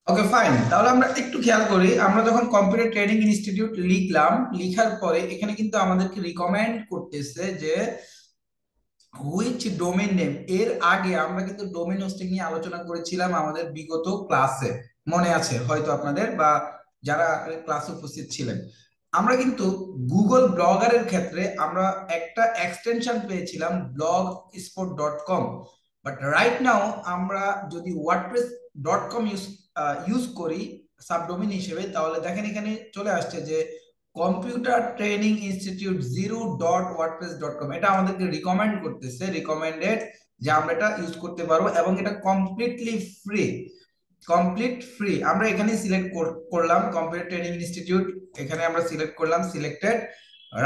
Okay fine, তাহলে আমরা একটু খেয়াল করি। আমরা যখন কম্পিউটার ট্রেনিং ইনস্টিটিউট লিখলাম, লিখার পরে এখানে কিন্তু আমাদেরকে রিকমেন্ড করতেছে যে হুইচ ডোমেইন নেম। এর আগে আমরা কিন্তু ডোমেইন হোস্টিং নিয়ে আলোচনা করেছিলাম আমাদের বিগত ক্লাসে, মনে আছে হয়তো আপনাদের, বা যারা ক্লাসে উপস্থিত ছিলেন। আমরা কিন্তু গুগল ব্লগারের ক্ষেত্রে আমরা একটা এক্সটেনশন পেয়েছিলাম blogspot.com, বাট রাইট নাও আমরা যদি ওয়ার্ডপ্রেস.com ইউজ করি সাবডোমেইন হিসেবে, তাহলে দেখেন এখানে চলে আসছে যে কম্পিউটার ট্রেনিং ইনস্টিটিউট 0.wordpress.com। এটা আমাদেরকে রিকমেন্ড করতেছে, রিকমেন্ডেড যে আমরা এটা ইউজ করতে পারবো, এবং এটা কমপ্লিটলি ফ্রি। Complete free. আমরা এখানে সিলেক্ট করলাম কম্পিউটার ট্রেনিং ইনস্টিটিউট, এখানে আমরা সিলেক্ট করলাম সিলেক্টেড।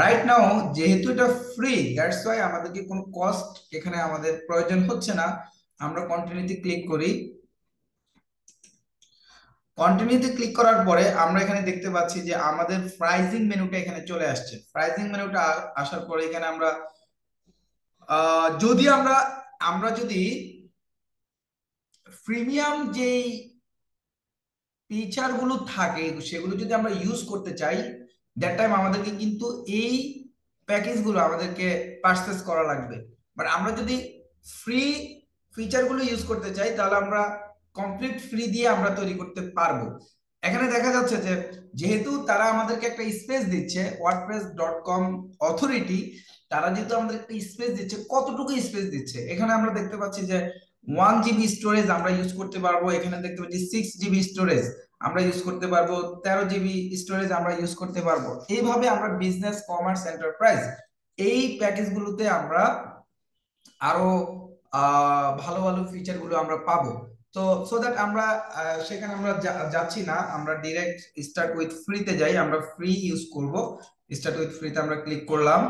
রাইট নাও যেহেতু এটা ফ্রি, দ্যাটস ওয়াই আমাদেরকে কোনো কস্ট এখানে আমাদের প্রয়োজন হচ্ছে না। আমরা কন্টিনিউতে ক্লিক করি। কন্টিনিউতে ক্লিক করার পরে আমরা এখানে দেখতে পাচ্ছি যে আমাদের প্রাইজিং মেনুটা এখানে চলে আসছে। প্রাইজিং মেনুটা আসার পরে এখানে আমরা যদি আমরা আমরা যদি প্রিমিয়াম যেই ফিচার গুলো থাকে সেগুলো যদি আমরা ইউজ করতে চাই, দ্যাট টাইম আমাদেরকে কিন্তু এই প্যাকেজগুলো আমাদেরকে পারচেস করা লাগবে। বাট আমরা যদি ফ্রি ফিচারগুলো ইউজ করতে চাই, তাহলে আমরা কমপ্লিট ফ্রি দিয়ে আমরা তৈরি করতে পারবো। এখানে দেখা যাচ্ছে যে যেহেতু তারা আমাদেরকে একটা স্পেস দিচ্ছে, wordpress.com অথরিটি, তারা যেহেতু আমাদের একটা স্পেস দিচ্ছে, কতটুকু স্পেস দিচ্ছে এখানে আমরা দেখতে পাচ্ছি যে 1 জিবি স্টোরেজ আমরা ইউজ করতে পারবো। এখানে দেখতে পাচ্ছি 6 জিবি স্টোরেজ আমরা ইউজ করতে পারবো, 13 জিবি স্টোরেজ আমরা ইউজ করতে পারবো। এইভাবে আমরা বিজনেস, কমার্স, এন্টারপ্রাইজ এই প্যাকেজগুলোতে আমরা আরো ভালো ভালো ফিচার গুলো আমরা পাবো। তো সো দ্যাট আমরা সেখানে আমরা যাচ্ছি না, আমরা ডিরেক্ট স্টার্ট উইথ ফ্রিতে যাই। আমরা ফ্রি ইউজ করব। স্টার্ট উইথ ফ্রিতে আমরা ক্লিক করলাম।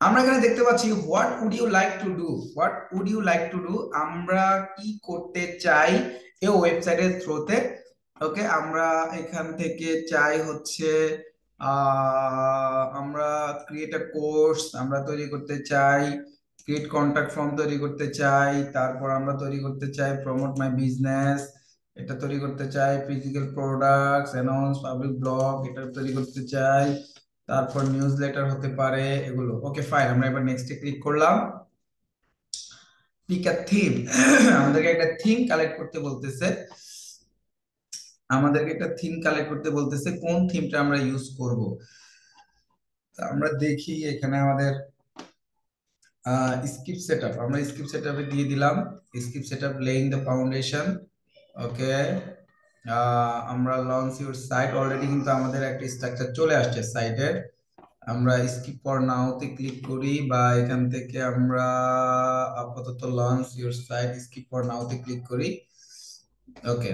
আমরা এখানে দেখতে পাচ্ছি what would you like to do. What would you like to do, আমরা কি করতে চাই এই ওয়েবসাইটের থ্রুতে। ওকে, আমরা এখান থেকে চাই হচ্ছে আমরা ক্রিয়েট আ কোর্স আমরা তৈরি করতে চাই, ক্রিয়েট কন্টাক্ট ফর্ম তৈরি করতে চাই, তারপর আমরা তৈরি করতে চাই প্রমোট মাই বিজনেস, এটা তৈরি করতে চাই physical products, announce public blog, এটা তৈরি করতে চাই, তারপর নিউজ লেটার হতে পারে এগুলো। ওকে ফাইন, আমরা এবার নেক্সটে ক্লিক করলাম। পিক আ থিম। আমাদেরকে একটা থিম কালেক্ট করতে বলতেছে। আমাদেরকে একটা থিম কালেক্ট করতে বলতেছে, কোন থিমটা আমরা ইউজ করব। তা আমরা দেখি এখানে আমাদের স্ক্রিপ্ট সেটআপ, আমরা স্ক্রিপ্ট সেটআপে দিয়ে দিলাম। Script setup laying the foundation. Okay, আমরা লঞ্চ ইউর সাইট, অলরেডি কিন্তু আমাদের একটা স্ট্রাকচার চলে আসছে সাইটের। আমরা স্কিপ ফর নাওতে ক্লিক করি, বা এখান থেকে আমরা আপাতত launch your site skip for নাওতে ক্লিক করি। ওকে,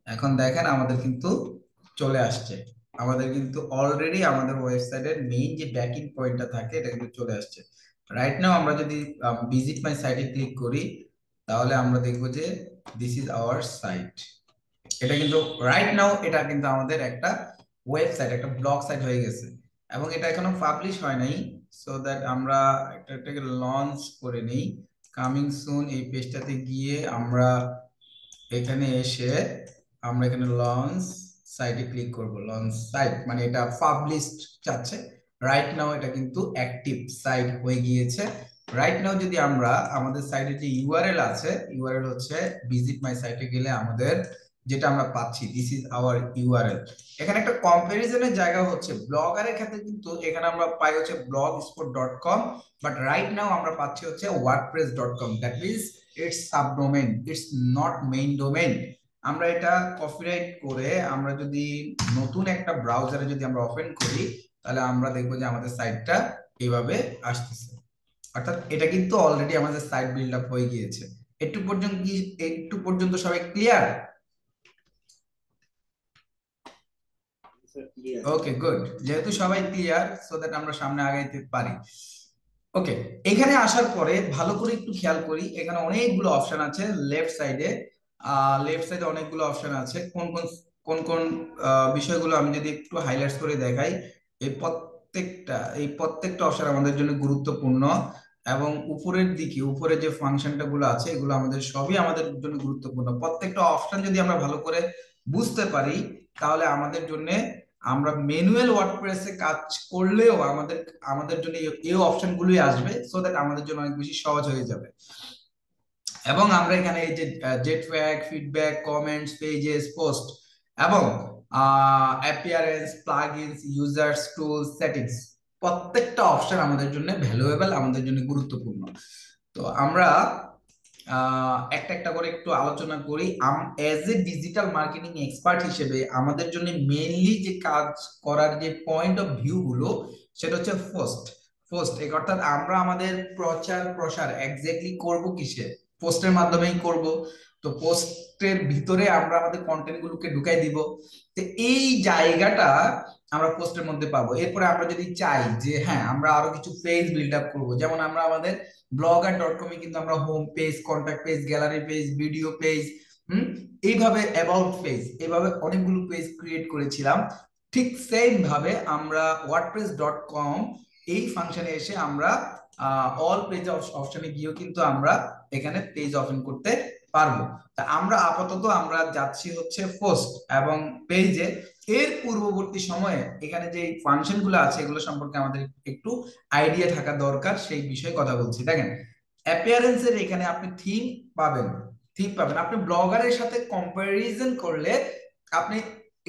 এখন দেখেন আমাদের কিন্তু চলে আসছে। আমাদের কিন্তু অলরেডি আমাদের ওয়েবসাইটের মেইন যে ব্যাকইন পয়েন্টটা থাকে এটা কিন্তু চলে আসছে। রাইট নাও আমরা যদি ভিজিট মাই সাইটে ক্লিক করি, তাহলে আমরা দেখবো যে দিস ইজ আওয়ার সাইট। এটা কিন্তু রাইট নাও এটা কিন্তু আমাদের একটা ওয়েবসাইট, একটা ব্লগ সাইট হয়ে গেছে, এবং এটা এখনো পাবলিশ হয় নাই। সো দ্যাট আমরা এটাকে লঞ্চ করে নেই। কামিং সুন এই পেজটাতে গিয়ে আমরা এখানে এসে আমরা এখানে লঞ্চ সাইটে ক্লিক করব। লঞ্চ সাইট মানে এটা পাবলিশড চাচ্ছে। রাইট নাও এটা কিন্তু অ্যাক্টিভ সাইট হয়ে গিয়েছে। রাইট নাও যদি আমরা আমাদের সাইটে যে ইউআরএল আছে, ইউআরএল হচ্ছে ভিজিট মাই সাইটে গেলে আমাদের যেটা আমরা পাচ্ছি, দিস ইজ আওয়ার ইউআরএল। এখানে একটা কম্পারিজনের জায়গা হচ্ছে ব্লগারের ক্ষেত্রে, কিন্তু এখানে আমরা পাই হচ্ছে blogspot.com, বাট রাইট নাও আমরা পাচ্ছি হচ্ছে wordpress.com। That means it's subdomain, it's not main domain. আমরা এটা কপিরাইট করে আমরা যদি নতুন একটা ব্রাউজারে যদি আমরা ওপেন করি, তাহলে আমরা দেখবো যে আমাদের সাইটটা এইভাবে আসতেছে। অর্থাৎ এটা কিন্তু অলরেডি আমাদের সাইট বিল্ড আপ হয়ে গিয়েছে। একটু পর্যন্ত সবাই ক্লিয়ার? ওকে গুড, যেহেতু সবাই ক্লিয়ার, সো দ্যাট আমরা সামনে আগাইতে পারি। ওকে, এখানে আসার পরে ভালো করে একটু খেয়াল করি, এখানে অনেকগুলো অপশন আছে লেফট সাইডে। লেফট সাইডে অনেকগুলো অপশন আছে। কোন কোন বিষয়গুলো আমি যদি একটু হাইলাইটস করে দেখাই, এই প্রত্যেকটা অপশন আমাদের জন্য গুরুত্বপূর্ণ, এবং উপরের দিকে উপরে যে ফাংশনটা গুলো আছে এগুলো আমাদের সবই আমাদের জন্য গুরুত্বপূর্ণ। প্রত্যেকটা অপশন যদি আমরা ভালো করে বুঝতে পারি তাহলে আমাদের জন্য, আমরা ম্যানুয়াল ওয়ার্ডপ্রেসে কাজ করলেও আমাদের আমাদের জন্য এই অপশন গুলোই আসবে, সো দ্যাট আমাদের জন্য অনেক বেশি সহজ হয়ে যাবে। এবং আমরা এখানে এই যে Jetpack, feedback, comments, pages, post এবং appearance, plugins, users, tools, settings, প্রত্যেকটা অপশন আমাদের জন্য ভ্যালুয়েবল, আমাদের জন্য গুরুত্বপূর্ণ। তো আমরা একটা একটা করে একটু আলোচনা করি। As a digital marketing expert হিসেবে আমাদের জন্য মেইনলি যে কাজ করার যে পয়েন্ট অফ ভিউ গুলো, সেটা হচ্ছে ফার্স্ট অর্থাৎ আমরা আমাদের প্রচার প্রসার এক্স্যাক্টলি করব কিসে? পোস্টের মাধ্যমেই করব। তো পোস্টের ভিতরে আমরা আমাদের কন্টেন্ট গুলোকে ঢুকাই দিব। তো এই জায়গাটা আমরা পোস্টের মধ্যে পাবো। এরপরে আমরা যদি চাই যে হ্যাঁ আমরা আরো কিছু পেজ বিল্ড আপ করবো, যেমন আমরা আমাদের blogger.com এ কিন্তু আমরা home page, contact page, gallery page, video page, এইভাবে অ্যাবাউট পেজ, এইভাবে অনেকগুলো পেজ ক্রিয়েট করেছিলাম। ঠিক সেম ভাবে আমরা wordpress.com এই ফাংশনে এসে আমরা অল পেজ অপশনে গিয়েও কিন্তু আমরা এখানে পেজ ওপেন করতে পারবো। তা আমরা আপাতত আমরা যাচ্ছি হচ্ছে পোস্ট এবং পেজে। এর পূর্ববর্তী সময়ে এখানে যে ফাংশন গুলো আছে এগুলো সম্পর্কে আমাদের একটু আইডিয়া থাকা দরকার, সেই বিষয়ে কথা বলছি। দেখেন, অ্যাপিয়ারেন্সের এখানে আপনি থিম পাবেন আপনি ব্লগারের সাথে কম্পারিজন করলে আপনি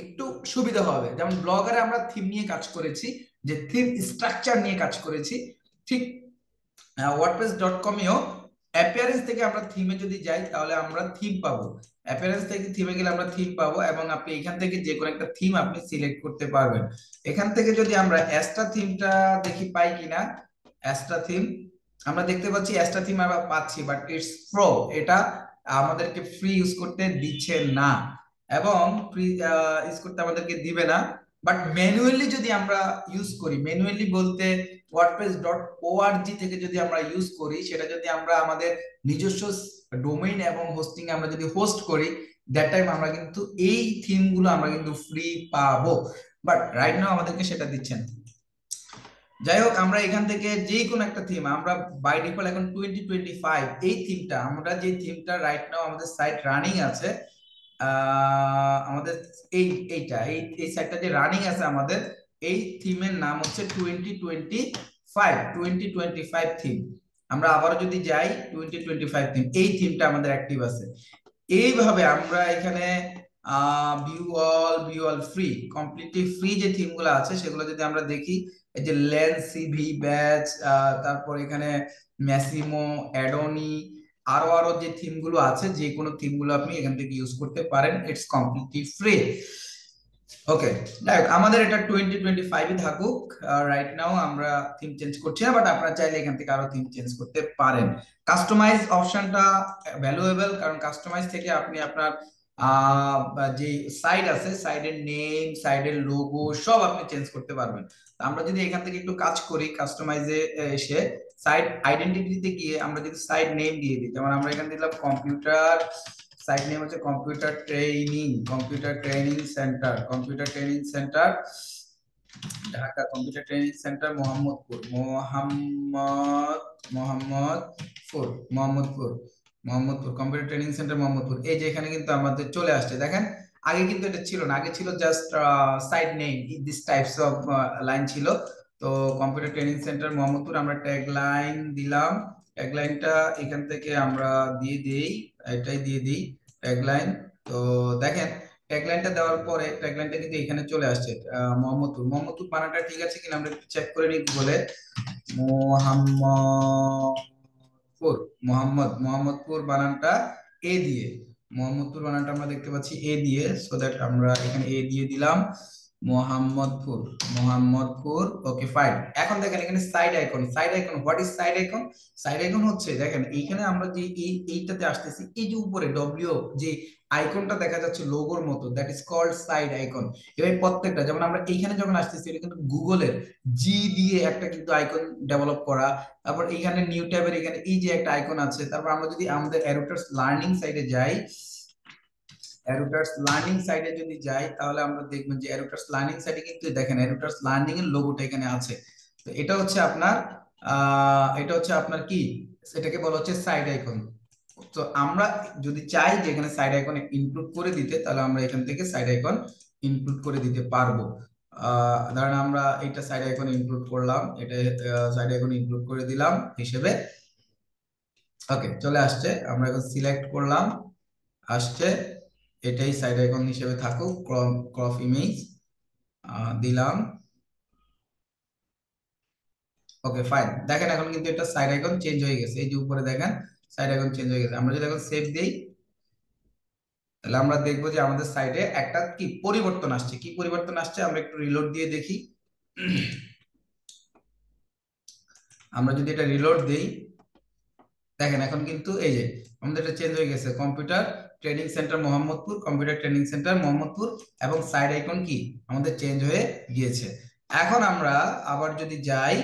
একটু সুবিধা হবে। যেমন ব্লগারে আমরা থিম নিয়ে কাজ করেছি, যে থিম স্ট্রাকচার নিয়ে কাজ করেছি, ঠিক wordpress.com এও অ্যাপিয়ারেন্স থেকে আমরা থিমে যদি যাই তাহলে আমরা থিম পাবো। অ্যাপিয়ারেন্স থেকে থিমে গেলে আমরা থিম পাবো, এবং আপনি এখান থেকে যে কোনো একটা থিম আপনি সিলেক্ট করতে পারবেন। এখান থেকে যদি আমরা অ্যাস্ট্রা থিমটা দেখি পাই কিনা, অ্যাস্ট্রা থিম আমরা দেখতে পাচ্ছি, অ্যাস্ট্রা থিম আমরা পাচ্ছি, বাট ইটস প্রো, এটা আমাদেরকে ফ্রি ইউজ করতে দিচ্ছে না, এবং ফ্রি ইউজ করতে আমাদেরকে দিবে না। বাট ম্যানুয়ালি যদি আমরা ইউজ করি, ম্যানুয়ালি বলতে wordpress.org থেকে যদি আমরা ইউজ করি, সেটা যদি আমরা আমাদের নিজস্ব ডোমেইন এবং হোস্টিং আমরা যদি হোস্ট করি, দ্যাট টাইম আমরা কিন্তু এই থিম গুলো আমরা কিন্তু ফ্রি পাবো। বাট রাইট নাও আমাদেরকে সেটা দিচ্ছেন। যাই হোক, আমরা এখান থেকে যে কোনো একটা থিম আমরা বাই ডিফল্ট এখন 2025 এই থিমটা, আমরা যে থিমটা রাইট নাও আমাদের সাইট রানিং আছে, আমাদের এই সাইটটা যে রানিং আছে আমাদের, এই থিমের নাম হচ্ছে 2025 থিম। আমরা আবারও যদি যাই 2025 থিম, এই থিমটা আমাদের অ্যাক্টিভ আছে। এইভাবে আমরা এখানে view all free, completely free যে থিম গুলো আছে সেগুলো যদি আমরা দেখি, এই যে লেন্স, সিভি, ব্যাচ, তারপর এখানে ম্যাসিমো, অ্যাডোনি, আরো আরো যে থিম গুলো আছে, যে কোনো থিম গুলো আপনি এখান থেকে ইউজ করতে পারেন, ইটস কমপ্লিটলি ফ্রি। ওকে, যাই আমাদের এটা 2025 থাকুক। রাইট নাও আমরা থিম চেঞ্জ করছি না, বাট আপনারা চাইলে এখান থেকে আরো থিম চেঞ্জ করতে পারেন। কাস্টমাইজ অপশনটা ভ্যালুয়েবল, কারণ কাস্টমাইজ থেকে আপনি আপনার যে সাইড আছে, সাইডের নেম, সাইডের লোগো সব আপনি চেঞ্জ করতে পারবেন। আমরা যদি এখান থেকে একটু কাজ করি, কাস্টমাইজে এসে সাইট আইডেন্টিটিতে গিয়ে আমরা যদি সাইড নেম দিয়ে দিই, যেমন আমরা এখানে দিলাম কম্পিউটার, সাইট নেম হচ্ছে computer training centre Dhaka, computer training centre Mohammadpur computer training centre Mohammadpur. এই যে এখানে কিন্তু আমাদের চলে আসছে, দেখেন আগে কিন্তু এটা ছিল না, আগে ছিল just site name, this types of line ছিল। তো কম্পিউটার ট্রেনিং সেন্টার মোহাম্মদপুর আমরা ট্যাগ লাইন দিলাম, ট্যাগ লাইনটা এখান থেকে আমরা দিয়ে দিই, এটাই দিয়ে দিই ট্যাগলাইন। তো দেখেন ট্যাগলাইনটা দেওয়ার পরে ট্যাগলাইনটা কিন্তু এখানে চলে আসছে, মোহাম্মদপুর বানানটা ঠিক আছে কিনা আমরা একটু চেক করে নিই বলে। মোহাম্মদপুর বানানটা এ দিয়ে, মোহাম্মদপুর বানানটা আমরা দেখতে পাচ্ছি এ দিয়ে, সো দ্যাট আমরা এখানে এ দিয়ে দিলাম মোহাম্মদপুর। Okay fine. এখন দেখেন এখানে side icon what is side icon হচ্ছে, দেখেন এইখানে আমরা যে এইটাতে আসতেছি, এই যে উপরে ডব্লিউ যে আইকনটা দেখা যাচ্ছে লোগোর মতো, that is called site icon. এবার প্রত্যেকটা, যেমন আমরা এইখানে যখন আসতেছি, এটা কিন্তু গুগলের জি দিয়ে একটা কিন্তু আইকন ডেভেলপ করা। তারপর এইখানে নিউ ট্যাবের এখানে এই যে একটা আইকন আছে। তারপর আমরা যদি আমাদের অ্যাডোটার্স লার্নিং সাইডে যাই, অ্যারোটার্স লার্নিং সাইটে যদি যাই তাহলে আমরা দেখবেন যে অ্যারোটার্স লার্নিং সাইটে কিন্তু দেখেন অ্যারোটার্স লার্নিং এর লোগোটা এখানে আছে। তো এটা হচ্ছে আপনার কি, এটাকে বলা হচ্ছে সাইড আইকন। তো আমরা যদি চাই যে এখানে সাইড আইকন ইনক্লুড করে দিতে, তাহলে আমরা এখান থেকে সাইড আইকন ইনক্লুড করে দিতে পারবো। ধরেন আমরা এটা সাইড আইকন ইনক্লুড করলাম, এটা সাইড আইকন ইনক্লুড করে দিলাম হিসেবে। ওকে, চলে আসছে, আমরা এখন সিলেক্ট করলাম, আসছে, এটাই সাইড আইকন হিসেবে থাকুক, ক্রপ ইমেজ দিলাম। ওকে ফাইন, দেখেন এখন কিন্তু এটা সাইড আইকন চেঞ্জ হয়ে গেছে, এই যে উপরে দেখেন সাইড আইকন চেঞ্জ হয়ে গেছে। আমরা যদি এখন সেভ দিই তাহলে আমরা দেখবো যে আমাদের সাইডে একটা কি পরিবর্তন আসছে। কি পরিবর্তন আসছে আমরা একটু রিলোড দিয়ে দেখি। আমরা যদি এটা রিলোড দেই দেখেন এখন কিন্তু এই যে আমাদের এটা চেঞ্জ হয়ে গেছে, computer training centre Mohammadpur, computer training centre Mohammadpur, এবং সাইড আইকন কি আমাদের চেঞ্জ হয়ে গিয়েছে। এখন আমরা আবার যদি যাই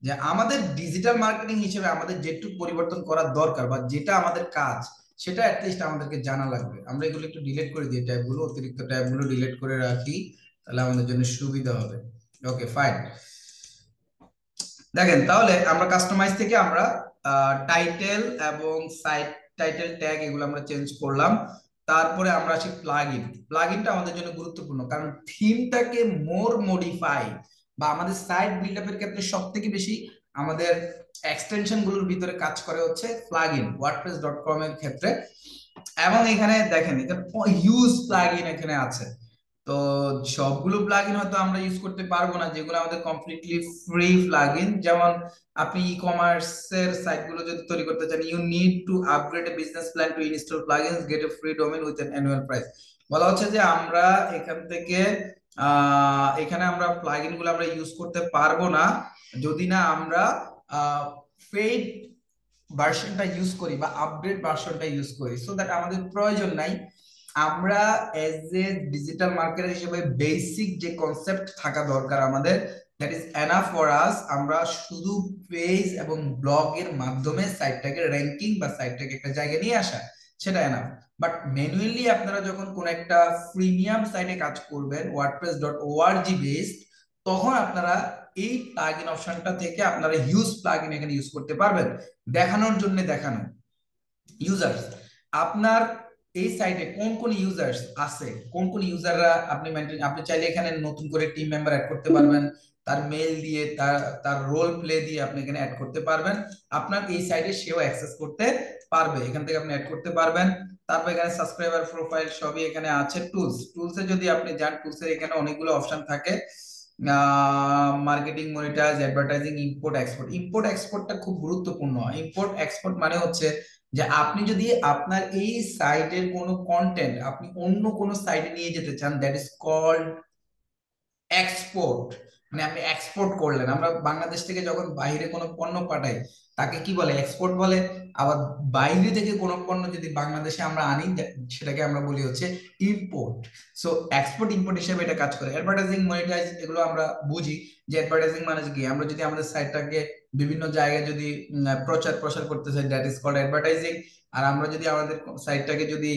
যে আমাদের ডিজিটাল মার্কেটিং হিসেবে আমাদের যেটুকু পরিবর্তন করার দরকার বা যেটা আমাদের কাজ সেটা অ্যাটলিস্ট আমাদেরকে জানা লাগবে। আমরা এগুলো একটু ডিলিট করে দিই, ট্যাবগুলো, অতিরিক্ত ট্যাবগুলো ডিলিট করে রাখি, তাহলে আমাদের জন্য সুবিধা হবে। ওকে ফাইন, দেখেন তাহলে আমরা কাস্টমাইজ থেকে আমরা টাইটেল এবং সাইট টাইটেল ট্যাগ এগুলো আমরা চেঞ্জ করলাম। তারপরে আমরা আসি প্লাগইন। প্লাগইনটা আমাদের জন্য গুরুত্বপূর্ণ, কারণ থিমটাকে মোর মডিফাই বা আমাদের সাইট বিল্ড আপের ক্ষেত্রে সব থেকে বেশি আমাদের এক্সটেনশন গুলোর ভিতরে কাজ করে হচ্ছে প্লাগইন wordpress.com এর ক্ষেত্রে। এবং এখানে দেখেন এখানে হিউজ প্লাগইন এখানে আছে। তো সবগুলো প্লাগইন হয়তো আমরা ইউজ করতে পারবো না, যেগুলো আমাদের কমপ্লিটলি ফ্রি প্লাগইন। যেমন আপনি ই কমার্সের সাইটগুলো যদি তৈরি করতে চান, you need to upgrade a business plan to install plugins, get a free domain with an annual price. বলা হচ্ছে যে আমরা এখান থেকে এখানে আমরা প্লাগইন গুলো আমরা ইউজ করতে পারবো না যদি না আমরা পেইড ভার্সনটা ইউজ করি বা আপডেট ভার্সনটা ইউজ করি। সো দ্যাট আমাদের প্রয়োজন নাই, আমরা এজ এ ডিজিটাল মার্কেটার হিসেবে বেসিক যে কনসেপ্ট থাকা দরকার আমাদের, that is enough for us. আমরা শুধু পেজ এবং ব্লগের মাধ্যমে সাইটটাকে র্যাঙ্কিং বা সাইটটাকে একটা জায়গায় নিয়ে আসা, সেটা এনাফ। বাট ম্যানুয়ালি আপনারা যখন কোন একটা প্রিমিয়াম সাইটে কাজ করবেন wordpress.org বেসড, তখন আপনারা এই প্লাগইন অপশনটা থেকে আপনারা হিউজ প্লাগইন এখানে ইউজ করতে পারবেন। দেখানোর জন্য দেখানো ইউজার্স, আপনার এই সাইটে কোন কোন ইউজার্স আছে, কোন কোন ইউজাররা আপনি মেইনটেইন, আপনি চাইলে এখানে নতুন করে টিম মেম্বার অ্যাড করতে পারবেন, তার মেল দিয়ে তার তার রোল প্লে দিয়ে আপনি এখানে অ্যাড করতে পারবেন। আপনার এই সাইটে সেও অ্যাক্সেস করতে পারবে, এখান থেকে আপনি অ্যাড করতে পারবেন। তারপর এখানে সাবস্ক্রাইবার প্রোফাইল সবই এখানে আছে। টুলসে যদি আপনি যান, টুলসের এখানে অনেকগুলো অপশন থাকে, marketing, monetize, advertising, import export. Import এক্সপোর্টটা খুব গুরুত্বপূর্ণ। ইম্পোর্ট এক্সপোর্ট মানে হচ্ছে যে আপনি যদি আপনার এই সাইটের কোনো কন্টেন্ট আপনি অন্য কোনো সাইটে নিয়ে যেতে চান, দ্যাট ইজ কল্ড এক্সপোর্ট। মানে আপনি এক্সপোর্ট করলেন, আমরা বাংলাদেশ থেকে যখন বাইরে কোনো পণ্য পাঠাই তাকে কি বলে, এক্সপোর্ট বলে। আবার বাইরে থেকে কোনো পণ্য যদি বাংলাদেশে আমরা আনি, সেটাকে আমরা বলি হচ্ছে ইম্পোর্ট। সো এক্সপোর্ট ইম্পোর্ট হিসেবে এটা কাজ করে। অ্যাডভার্টাইজিং, মনিটাইজ এগুলো আমরা বুঝি যে অ্যাডভার্টাইজিং মানে কি, আমরা যদি আমাদের সাইটটাকে বিভিন্ন জায়গায় যদি প্রচার প্রসার করতে চাই, দ্যাট ইজ কল্ড অ্যাডভার্টাইজিং। আর আমরা যদি আমাদের সাইটটাকে যদি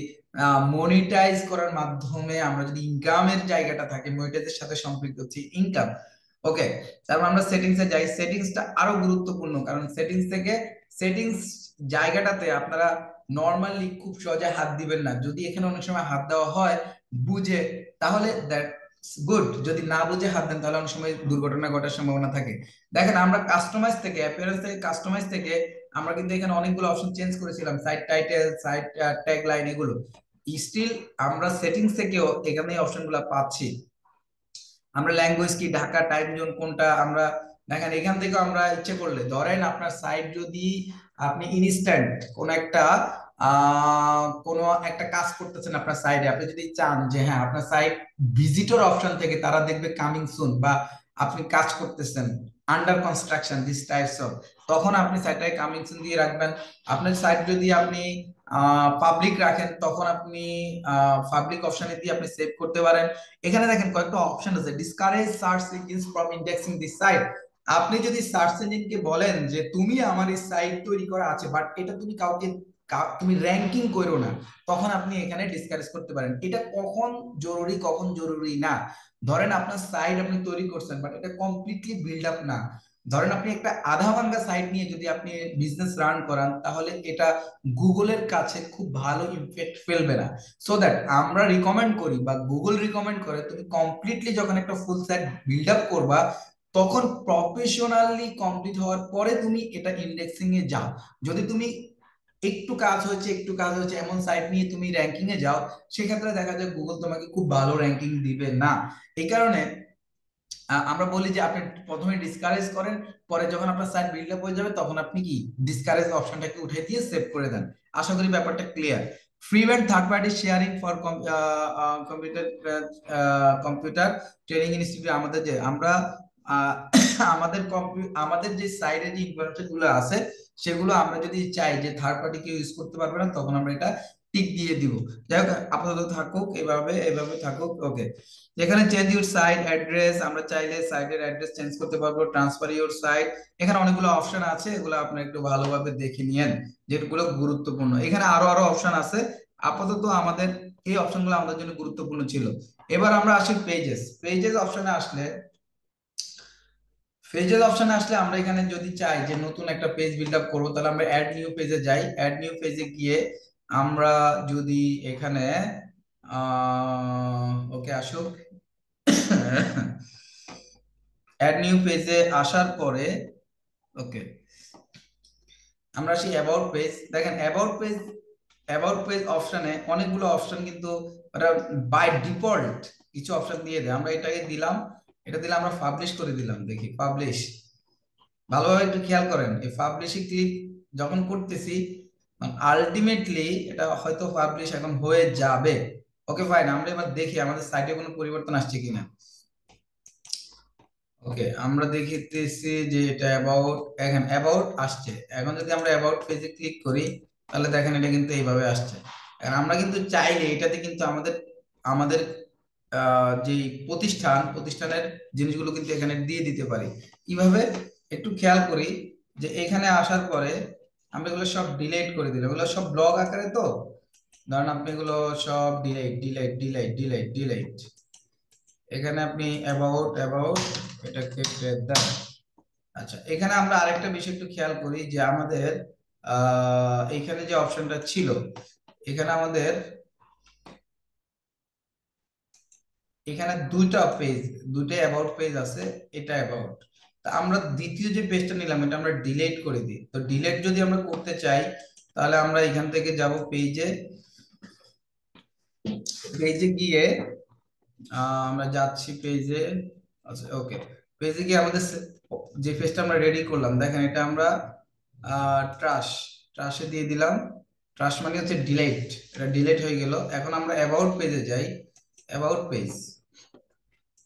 মনিটাইজ করার মাধ্যমে আমরা যদি ইনকামের জায়গাটা থাকে, মনিটাইজের সাথে সম্পৃক্ত হচ্ছে ইনকাম। ওকে, তারপর আমরা সেটিংস এ যাই। সেটিংসটা আরো গুরুত্বপূর্ণ, কারণ সেটিংস জায়গাটাতে আপনারা নর্মালি খুব সহজে হাত দিবেন না। যদি এখানে অনেক সময় হাত দেওয়া হয় বুঝে, তাহলে দ্যাটস গুড। যদি না বুঝে হাত দেন তাহলে অনেক সময় দুর্ঘটনা ঘটার সম্ভাবনা থাকে। দেখেন আমরা কাস্টমাইজ থেকে, অ্যাপিয়ারেন্স থেকে, কাস্টমাইজ থেকে আমরা কিন্তু এখানে অনেকগুলো অপশন চেঞ্জ করেছিলাম, site title, site tag line, এগুলো স্টিল আমরা সেটিংস থেকেও এখানে অপশনগুলো পাচ্ছি। আমরা ল্যাঙ্গুয়েজ কি, ঢাকা টাইম জোন কোনটা, আমরা দেখেন এখান থেকে আমরা ইচ্ছে করলে, ধরেন আপনার সাইট যদি আপনি ইনস্ট্যান্ট কোনো একটা কাজ করতেছেন আপনার সাইডে, আপনি যদি চান যে হ্যাঁ আপনার সাইট ভিজিটর অপশন থেকে তারা দেখবে কামিং সুন, বা আপনি কাজ করতেছেন under construction, this types of, তখন আপনি সাইটটাকে কামিং সুন দিয়ে রাখবেন। আপনার সাইট যদি আপনি পাবলিক রাখেন, তখন আপনি পাবলিক অপশনে দিয়ে আপনি সেভ করতে পারেন। এখানে দেখেন কয়েকটা অপশন আছে, discourage search engines from indexing this site. আপনি যদি সার্চ ইঞ্জিনকে বলেন যে তুমি আমার এই সাইট তৈরি করা আছে বাট এটা তুমি তুমি র্যাঙ্কিং করো না, তখন আপনি এখানে ডিসকারেজ করতে পারেন। এটা কখন জরুরি কখন জরুরি না, ধরেন আপনার সাইট আপনি তৈরি করছেন বাট এটা কমপ্লিটলি বিল্ড আপ না, ধরেন আপনি একটা আধা ভাঙ্গা সাইট নিয়ে যদি আপনি বিজনেস রান করান, তাহলে এটা গুগলের কাছে খুব ভালো ইমপ্যাক্ট ফেলবে না। সো দ্যাট আমরা রিকমেন্ড করি বা গুগল রিকমেন্ড করে, তুমি কমপ্লিটলি যখন একটা ফুল সাইট বিল্ড আপ করবা, তখন প্রফেশনালি কমপ্লিট হওয়ার পরে তুমি এটা ইন্ডেক্সিং এ যাও। যদি তুমি একটু কাজ হয়েছে এমন সাইট নিয়ে তুমি র্যাঙ্কিং এ যাও, সেক্ষেত্রে দেখা যায় গুগল তোমাকে খুব ভালো র্যাঙ্কিং দিবে না। এই কারণে আমরা বলি যে আপনি প্রথমে ডিসকারেজ করেন, পরে যখন আপনার সাইট বিল্ড আপ হয়ে যাবে তখন আপনি কি ডিসকারেজ অপশনটাকে উঠে দিয়ে সেভ করে দেন। আশা করি ব্যাপারটা clear. Free band third party sharing for computer computer training institute, আমাদের যে আমরা আহ, আমাদের যে সাইডে যে ইনফরমেশন গুলো আছে, সেগুলো আমরা যদি চাই যে থার্ড পার্টি কেউ ইউজ করতে পারবে না, তখন আমরা এটা টিক দিয়ে দিব। যাই হোক, আপাতত থাকুক, এভাবে এভাবে থাকুক। ওকে, এখানে চেঞ্জ ইউর সাইট অ্যাড্রেস, আমরা চাইলে সাইটের অ্যাড্রেস চেঞ্জ করতে পারবো। ট্রান্সফার ইউর সাইট, এখানে অনেকগুলো অপশন আছে, এগুলো আপনি একটু ভালোভাবে দেখে নিয়েন, যেগুলো গুরুত্বপূর্ণ। এখানে আরো আরো অপশন আছে, আপাতত আমাদের এই অপশনগুলো আমাদের জন্য গুরুত্বপূর্ণ ছিল। এবার আমরা আসি পেজেস। পেজেস অপশনে আসলে, আমরা এখানে যদি চাই যে নতুন একটা পেজ বিল্ড আপ করবো, তাহলে আমরা অ্যাড নিউ পেজে যাই। অ্যাড নিউ পেজে গিয়ে আমরা যদি এখানে ওকে আসুক, অ্যাড নিউ পেজে আসার পরে ওকে আমরা আসি অ্যাবাউট পেজ। দেখেন অ্যাবাউট পেজ অপশনে অনেকগুলো অপশন, কিন্তু ওটা বাই ডিফল্ট কিছু অপশন দিয়ে দেয়। আমরা এটাকে দিলাম, এটা দিলে আমরা পাবলিশ করে দিলাম। দেখি পাবলিশ, ভালোভাবে একটু খেয়াল করেন, এই পাবলিশে ক্লিক যখন করতেছি, আলটিমেটলি এটা হয়তো পাবলিশ এখন হয়ে যাবে। ওকে ফাইন, আমরা এবার দেখি আমাদের সাইটে কোনো পরিবর্তন আসছে কিনা। ওকে, আমরা দেখিতেছি যে এটা অ্যাবাউট, এখন অ্যাবাউট আসছে। এখন যদি আমরা অ্যাবাউট পেজে ক্লিক করি, তাহলে দেখেন এটা কিন্তু এইভাবে আসছে। এখন আমরা কিন্তু চাইলে এটাতে কিন্তু আমাদের আমাদের যে প্রতিষ্ঠানের জিনিসগুলো কিন্তু এখানে দিয়ে দিতে পারি। কিভাবে, একটু খেয়াল করি যে এখানে আসার পরে আমরা এগুলো সব ডিলিট করে দিলাম। এগুলো সব ব্লগ আকারে, তো ধরেন আপনি এগুলো সব delete delete delete delete delete. এখানে আপনি অ্যাবাউট এটাকে দেন। আচ্ছা, এখানে আমরা আরেকটা বিষয় একটু খেয়াল করি যে আমাদের এখানে যে অপশনটা ছিল, এখানে আমাদের এখানে দুইটা অ্যাবাউট পেজ আছে। এটা অ্যাবাউট, তা আমরা দ্বিতীয় যে পেজটা নিলাম এটা আমরা ডিলিট করে দিই। তো ডিলিট যদি আমরা করতে চাই, তাহলে আমরা এখান থেকে যাব পেজে। পেজে গিয়ে আমরা যাচ্ছি পেজে। আচ্ছা ওকে, পেজে গিয়ে আমাদের যে পেজটা আমরা রেডি করলাম, দেখেন এটা আমরা ট্রাশ ট্রাশে দিয়ে দিলাম। ট্রাশ মানে হচ্ছে ডিলেট, এটা ডিলেট হয়ে গেল। এখন আমরা অ্যাবাউট পেজে যাই। অ্যাবাউট পেজ,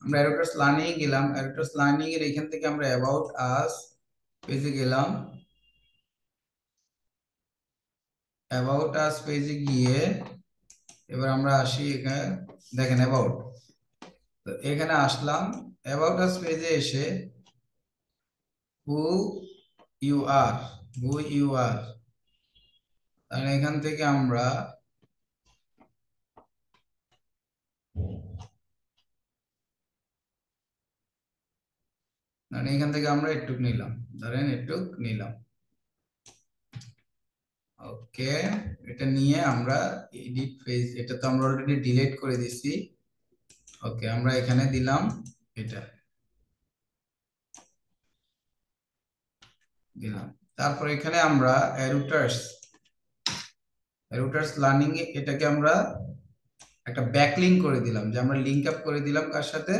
আমরা অ্যাডভার্টাইজ লার্নিং গেলাম। অ্যাডভার্টাইজ লার্নিং এর এখান থেকে আমরা অ্যাবাউট আস পেজে গেলাম। অ্যাবাউট আস পেজে গিয়ে এবার আমরা আসি এখানে, দেখেন অ্যাবাউট, তো এখানে আসলাম। অ্যাবাউট আস পেজে এসে who you R, who you আর, তাহলে এখান থেকে আমরা মানে এখান থেকে আমরা একটুক নিলাম, ধরেন একটুক নিলাম। ওকে, এটা নিয়ে আমরা এডিট পেজ, এটা তো আমরা অলরেডি ডিলিট করে দিছি। ওকে, আমরা এখানে দিলাম এটা দিলাম। তারপর এখানে আমরা রুটার্স লার্নিং এ এটাকে আমরা একটা ব্যাকলিঙ্ক করে দিলাম, যে আমরা লিংক আপ করে দিলাম কার সাথে,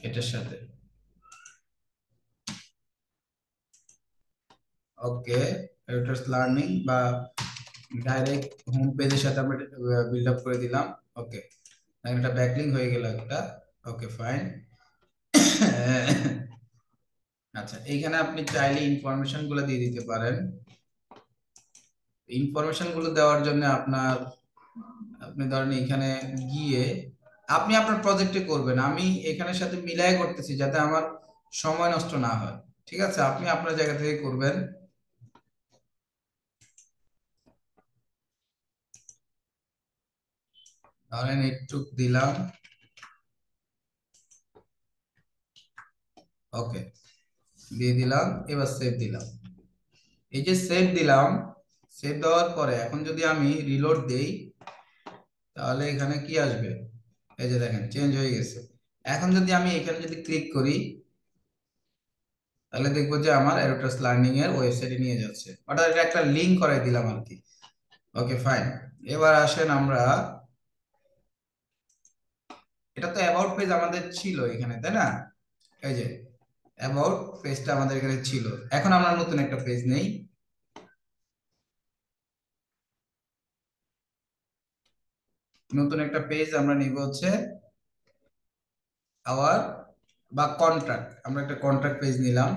এটার সাথে। ওকে, রুটার্স লার্নিং বা ডাইরেক্ট হোম পেজের সাথে আমরা বিল্ড আপ করে দিলাম। ওকে, একটা ব্যাকলিঙ্ক হয়ে গেল একটা। Okay fine. আচ্ছা, এইখানে আপনি চাইলে ইনফরমেশন গুলো দিয়ে দিতে পারেন। ইনফরমেশন গুলো দেওয়ার জন্য আপনি ধরেন এখানে গিয়ে আপনি আপনার প্রজেক্টে করবেন, আমি এখানের সাথে মিলাই করতেছি যাতে আমার সময় নষ্ট না হয়। ঠিক আছে, আপনি আপনার জায়গা থেকে করবেন। ধরেন একটু দিলাম, ওকে দিয়ে দিলাম, এবার সেভ দিলাম। এই যে সেভ দিলাম, সেভ দেওয়ার পরে এখন যদি আমি রিলোড দেই, তাহলে এখানে কি আসবে? এই যে দেখেন চেঞ্জ হয়ে গেছে। এখন যদি আমি এখানে যদি ক্লিক করি, তাহলে দেখবো যে আমার অ্যারোটাস লার্নিং এর ওয়েবসাইটে নিয়ে যাচ্ছে, অর্থাৎ এটা একটা লিংক করে দিলাম আর কি। Okay fine. এবার আসেন আমরা, এটা তো অ্যাবাউট পেজ আমাদের ছিল এখানে, তাই না? এই যে অ্যাবাউট পেজটা আমাদের এখানে ছিল। এখন আমরা নতুন একটা পেজ নেই। নতুন একটা পেজ আমরা নিব হচ্ছে আওয়ার বা কন্ট্রাক্ট। আমরা একটা কন্ট্রাক্ট পেজ নিলাম।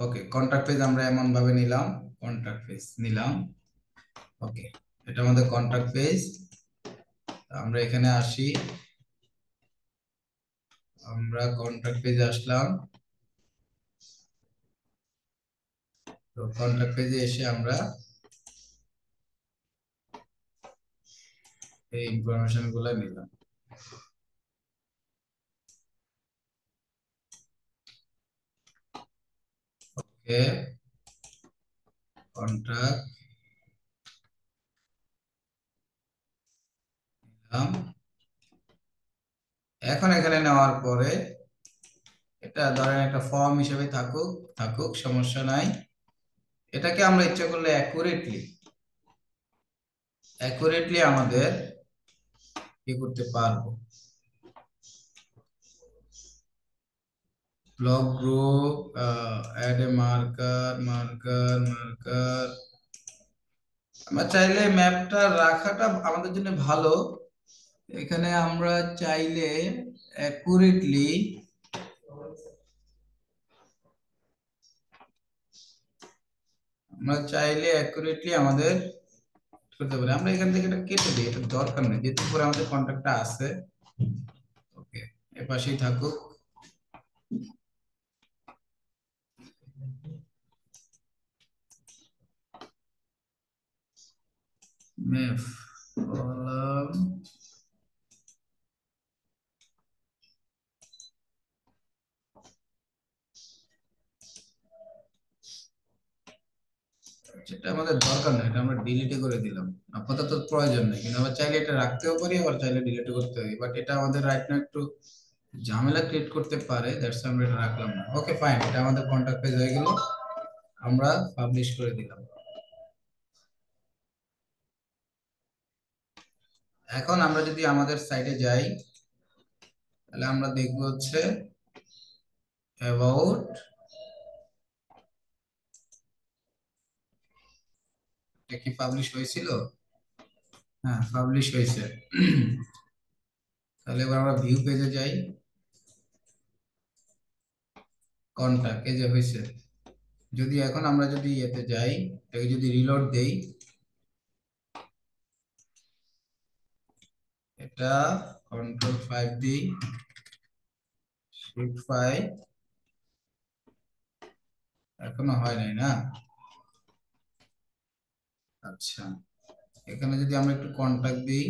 ওকে, কন্ট্রাক্ট পেজ আমরা এমন ভাবে নিলাম, কন্ট্রাক্ট পেজ নিলাম। ওকে, এটা আমাদের কন্ট্রাক্ট পেজ। আমরা এখানে আসি, আমরা কন্ট্রাক্ট পেজে আসলাম। তো কন্ট্রাক্ট পেজে এসে আমরা এই ইনফরমেশন গুলো নিলাম। ওকে, কন্ট্রাক্ট নিলাম। এখন এখানে নেওয়ার পরে এটা ধরেন একটা ফর্ম হিসেবে থাকুক, থাকুক সমস্যা নাই। এটাকে আমরা ইচ্ছা করলে অ্যাকুরেটলি আমাদের কি করতে পারবো। Block group, add a marker, marker. আমরা চাইলে ম্যাপটা রাখাটা আমাদের জন্য ভালো। এখানে আমরা চাইলে অ্যাকুরেটলি আমাদের করতে পারি। আমরা এখান থেকে এটা কেটে দিই, এটা দরকার নেই, যেহেতু পরে আমাদের কন্ট্যাক্টটা আছে। ওকে, এর পাশেই থাকুক। ম্যাপ কলাম, যেটা আমাদের দরকার নেই এটা আমরা ডিলিটে করে দিলাম। আপাতত প্রয়োজন নেই, কিন্তু আমরা চাইলে এটা রাখতেও পারি, আবার চাইলে ডিলিট করতে পারি। বাট এটা আমাদের রাইট না একটু ঝামেলা ক্রিয়েট করতে পারে, দ্যাটস আমরা এটা রাখলাম না। ওকে ফাইন, এটা আমাদের কন্টাক্ট পেজ হয়ে গেল। আমরা পাবলিশ করে দিলাম। এখন আমরা যদি আমাদের সাইটে যাই, তাহলে আমরা দেখবো হচ্ছে অ্যাবাউট, এটা কি পাবলিশ হয়েছিল? হ্যাঁ পাবলিশ হয়েছে। তাহলে এবার আমরা ভিউ পেজে যাই, কন্টাক্ট এই যে হয়েছে। যদি এখন আমরা যদি এতে যাই, এটাকে যদি রিলোড দেই, এটা কন্ট্রোল 5 দিই, শিফট 5, এখনো হয় নাই না? আচ্ছা, এখানে যদি আমরা একটু কন্টাক্ট দিই,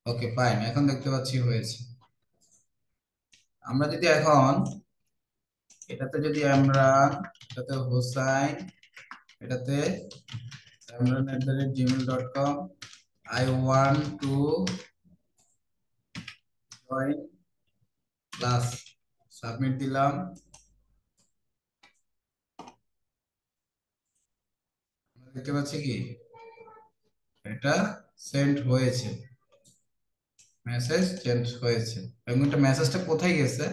ওকে ফাইন, এখন দেখতে পাচ্ছি হয়েছে। আমরা যদি এখন এটাতে যদি আমরা এটাতে হোসাইন, এটাতে imran@gmail.com, I want to join class, submit দিলাম। দেখতে পাচ্ছি কি এটা সেন্ড হয়েছে, মেসেজ সেন্ড হয়েছে। এবং এটা মেসেজটা কোথায় গেছে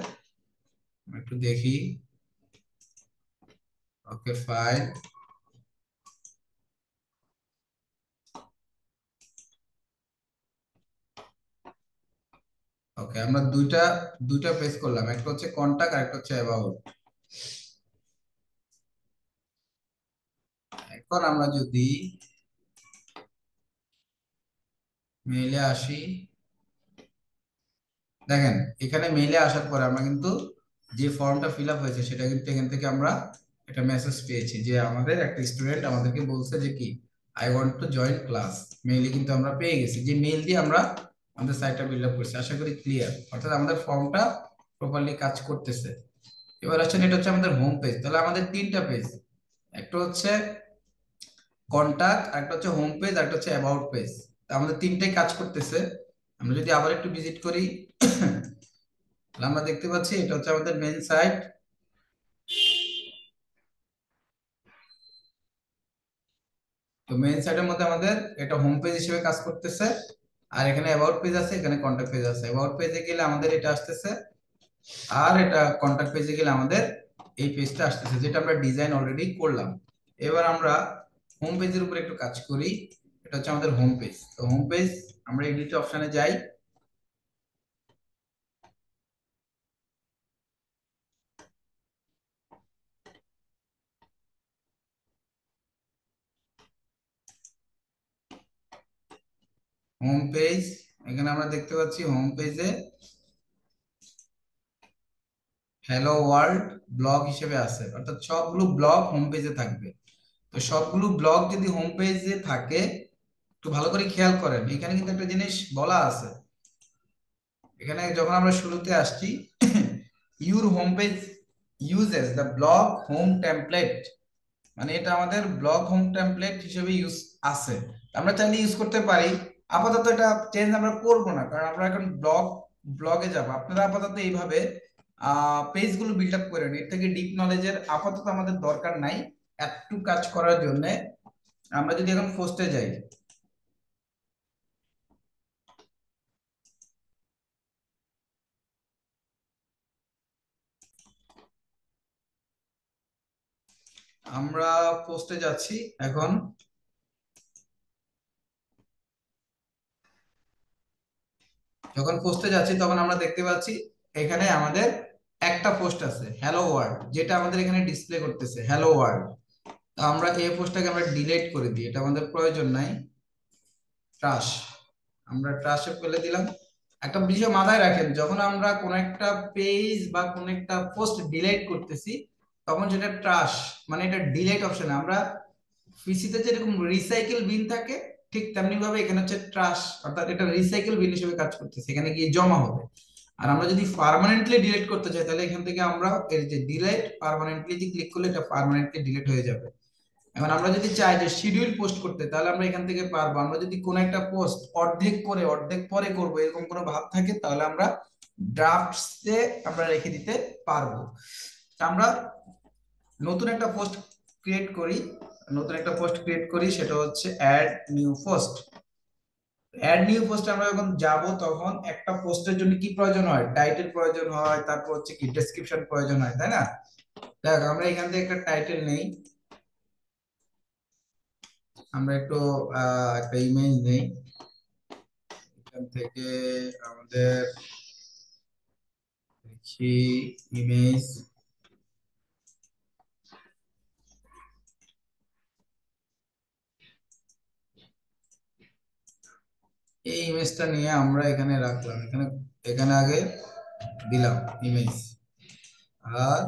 একটু দেখি। ওকে ফাইন, ওকে আমরা দুইটা দুইটা পেজ করলাম, একটা হচ্ছে কন্টাক্ট আর একটা হচ্ছে অ্যাবাউট। এখন আমরা যদি মেইলে আসি, দেখেন এখানে মেইলে আসার পরে আমরা কিন্তু যে ফর্মটা ফিল আপ হয়েছে সেটা কিন্তু এখান থেকে আমরা একটা মেসেজ পেয়েছি যে আমাদের একটা স্টুডেন্ট আমাদেরকে বলছে যে কি I want to join class, মেইলে কিন্তু আমরা পেয়ে গেছি, যে মেইল দিয়ে আমরা আমাদের সাইটটা বিল্ড আপ করছি। আশা করি ক্লিয়ার, অর্থাৎ আমাদের ফর্মটা প্রপারলি কাজ করতেছে। এবার আসছেন, এটা হচ্ছে আমাদের হোম পেজ। তাহলে আমাদের তিনটা পেজ, একটা হচ্ছে কন্টাক্ট, একটা হচ্ছে হোম পেজ, একটা হচ্ছে অ্যাবাউট পেজ। আমাদের তিনটাই কাজ করতেছে। আমরা যদি আবার একটু ভিজিট করি, তাহলে আমরা দেখতে পাচ্ছি এটা হচ্ছে আমাদের মেইন সাইট। তো মেইন সাইটের মধ্যে আমাদের এটা হোম পেজ হিসেবে কাজ করতেছে। আর এখানে অ্যাবাউট পেজ আছে, এখানে কন্টাক্ট পেজ আছে। অ্যাবাউট পেজে গেলে আমাদের এটা আসতেছে, আর এটা কন্টাক্ট পেজে গেলে আমাদের এই পেজটা আসতেছে, যেটা আমরা ডিজাইন অলরেডি করলাম। এবার আমরা হোম পেজের উপর একটু কাজ করি। এটা হচ্ছে আমাদের হোম পেজ। তো হোম পেজ, আমরা এডিট অপশনে যাই। হোম পেজ, এখানে আমরা দেখতে পাচ্ছি হোম পেজে হ্যালো ওয়ার্ল্ড ব্লগ হিসেবে আছে, অর্থাৎ সবগুলো ব্লগ হোম পেজে থাকবে। তো সবগুলো ব্লগ যদি হোম পেজে থাকে, একটু ভালো করে খেয়াল করেন, এখানে কিন্তু একটা জিনিস বলা আছে। এখানে যখন আমরা শুরুতে আসছি, your home page uses the blog home template, মানে এটা আমাদের ব্লগ হোম টেমপ্লেট হিসেবে ইউজ আছে। আমরা চাইলে ইউজ করতে পারি। আপাতত এটা চেঞ্জ আমরা করব না, কারণ আমরা এখন ব্লগে যাব। আপনারা আপাতত এইভাবে পেজগুলো বিল্ড আপ করেন, এর থেকে ডিপ নলেজের আপাতত আমাদের দরকার নাই একটু কাজ করার জন্য। আমরা যদি এখন পোস্টে যাই, আমরা পোস্টে যাচ্ছি এখন। যখন পোস্টে যাচ্ছি তখন আমরা দেখতে পাচ্ছি এখানে আমাদের একটা পোস্ট আছে হ্যালো ওয়ার্ল্ড, যেটা আমাদের এখানে ডিসপ্লে করতেছে হ্যালো ওয়ার্ল্ড। তো আমরা এই পোস্টটাকে আমরা ডিলিট করে দিই, এটা আমাদের প্রয়োজন নাই। ট্রাশ, আমরা ট্রাশে ফেলে দিলাম। একটা বিষয় মাথায় রাখেন, যখন আমরা কোন একটা পেজ বা কোন একটা পোস্ট ডিলিট করতেছি, তখন সেটা ট্রাশ, মানে এটা ডিলিট অপশন। আমরা পিসিতে যেরকম রিসাইকেল বিন থাকে, ঠিক তেমনি ভাবে এখানে হচ্ছে ট্রাশ, অর্থাৎ এটা রিসাইকেল বিন হিসেবে কাজ করতেছে, এখানে গিয়ে জমা হবে। আর আমরা যদি পার্মানেন্টলি ডিলিট করতে চাই, তাহলে এখান থেকে আমরা এর যে ডিলিট পার্মানেন্টলি যে ক্লিক করলে এটা পার্মানেন্টলি ডিলিট হয়ে যাবে। এখন আমরা যদি চাই যে শিডিউল পোস্ট করতে, তাহলে আমরা এখান থেকে পারবো। আমরা যদি কোনো একটা পোস্ট অর্ধেক করে অর্ধেক পরে করব, এরকম কোনো ভাব থাকে, তাহলে আমরা ড্রাফটসে আমরা রেখে দিতে পারবো। আমরা নতুন একটা পোস্ট ক্রিয়েট করি। সেটা হচ্ছে add new post. Add new পোস্টে আমরা যখন যাব, তখন একটা পোস্টের জন্য কি প্রয়োজন হয়? টাইটেল প্রয়োজন হয়, তারপর হচ্ছে কি ডেসক্রিপশন প্রয়োজন হয়, তাই না? দেখ, আমরা এখান থেকে একটা টাইটেল নেই, আমরা একটু একটা ইমেজ নেই এখান থেকে। আমাদের দেখি ইমেজ, এই ইমেজটা নিয়ে আমরা এখানে রাখলাম। এখানে এখানে আগে দিলাম ইমেজ, আর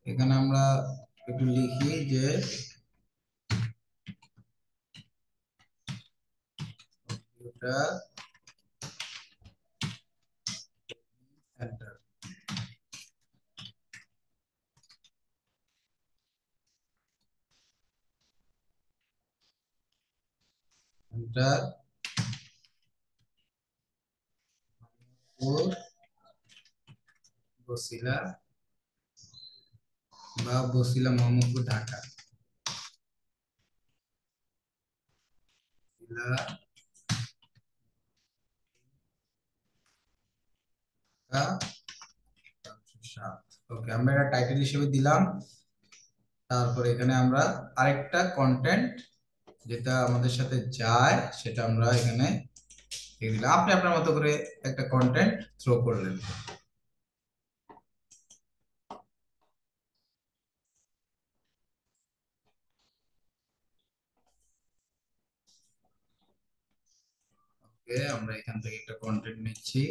এখানে আমরা একটু লিখি যে কম্পিউটার সেন্টার। সেন্টার ও বসিলা, বা বসিলা মোহাম্মদপুর, ঢাকা। বসিলা, ঢাকা 507। ওকে, আমরা এটা টাইটেল হিসেবে দিলাম। তারপরে এখানে আমরা আরেকটা কন্টেন্ট যেটা আমাদের সাথে যায়, সেটা আমরা এখানে দিয়ে দিলাম। আপনি আপনার মতো করে একটা কন্টেন্ট থ্রো করলেন। ওকে, আমরা এখান থেকে একটা কন্টেন্ট নিচ্ছি।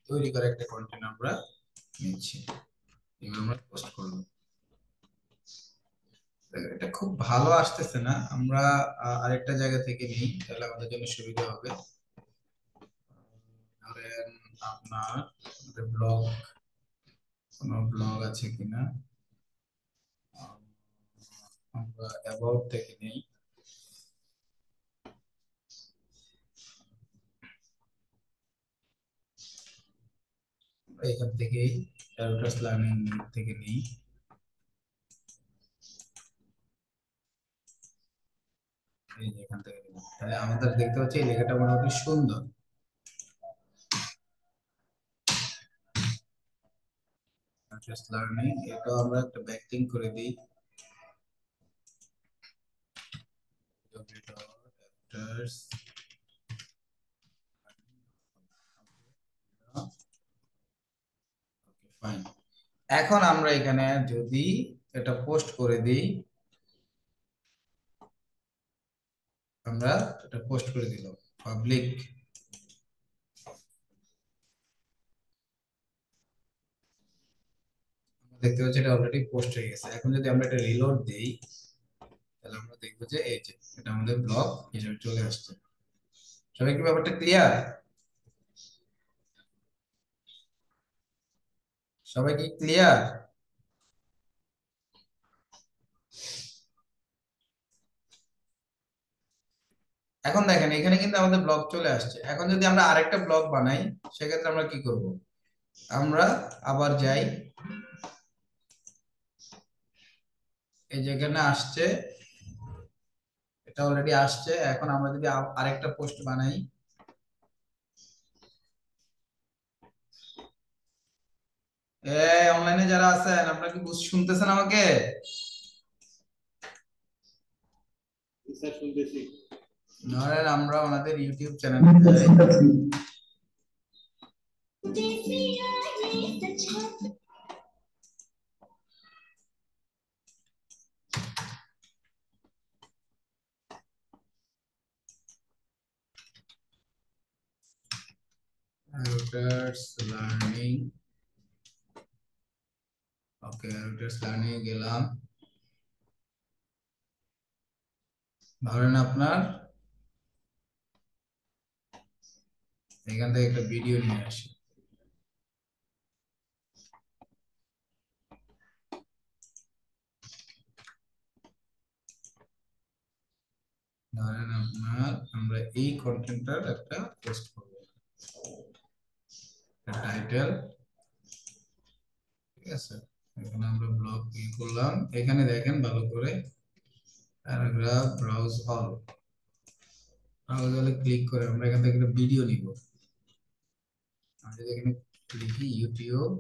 তৈরি করা একটা কন্টেন্ট আমরা নিচ্ছি, এবার আমরা পোস্ট করব। এটা খুব ভালো আসতেছে না, আমরা আরেকটা জায়গা থেকে নিই, তাহলে আমাদের জন্য সুবিধা হবে। ধরেন আপনার ব্লগ, কোনো ব্লগ আছে কিনা, আমরা অ্যাবাউট থেকে নেই। এখান থেকেই ক্যালকুলাস লার্নিং থেকে নেই। এই যে এখান থেকে নিলাম। তাহলে আমাদের দেখতে পাচ্ছি এই লেখাটা মোটামুটি সুন্দর। ক্যালকুলাস লার্নিং, এটা আমরা একটা ব্যাকলিং করে দিই। ফাইন। এখন আমরা এখানে যদি এটা পোস্ট করে দিই, আমরা এটা পোস্ট করে দিলাম পাবলিক, দেখতে পাচ্ছি এটা অলরেডি পোস্ট হয়ে গেছে। এখন যদি আমরা এটা রিলোড দেই, তাহলে আমরা দেখবো যে এই যে এটা আমাদের ব্লগ হিসেবে চলে আসছে। সবাই কি ব্যাপারটা ক্লিয়ার? সবাই কি ক্লিয়ার? এখন দেখেন এখানে কিন্তু আমাদের ব্লগ চলে আসছে। এখন যদি আমরা আরেকটা ব্লগ বানাই, সেক্ষেত্রে আমরা কি করব? আমরা আবার যাই, এই যেখানে আসছে, এটা অলরেডি আসছে। এখন আমরা যদি আরেকটা পোস্ট বানাই, অনলাইনে যারা আছেন আপনারা কি শুনতেছেন আমাকে? স্যার শুনতেছি। ধরেন আমরা ওনাদের ইউটিউব চ্যানেলে যাই, রুটার্স লার্নিং। ওকে, রুটার্স লার্নিং গেলাম। ধরেন আপনার এখান থেকে একটা ভিডিও নিয়ে আসি। ধরেন আপনার আমরা এই কন্টেন্টটার একটা পোস্ট করব, টাইটেল, ঠিক আছে। এখানে আমরা ব্লগ করলাম, এখানে দেখেন ভালো করে প্যারাগ্রাফ ব্রাউজ অল, ব্রাউজ অলে ক্লিক করে আমরা এখান থেকে একটা ভিডিও নিব। আমি যদি এখানে লিখি ইউটিউব,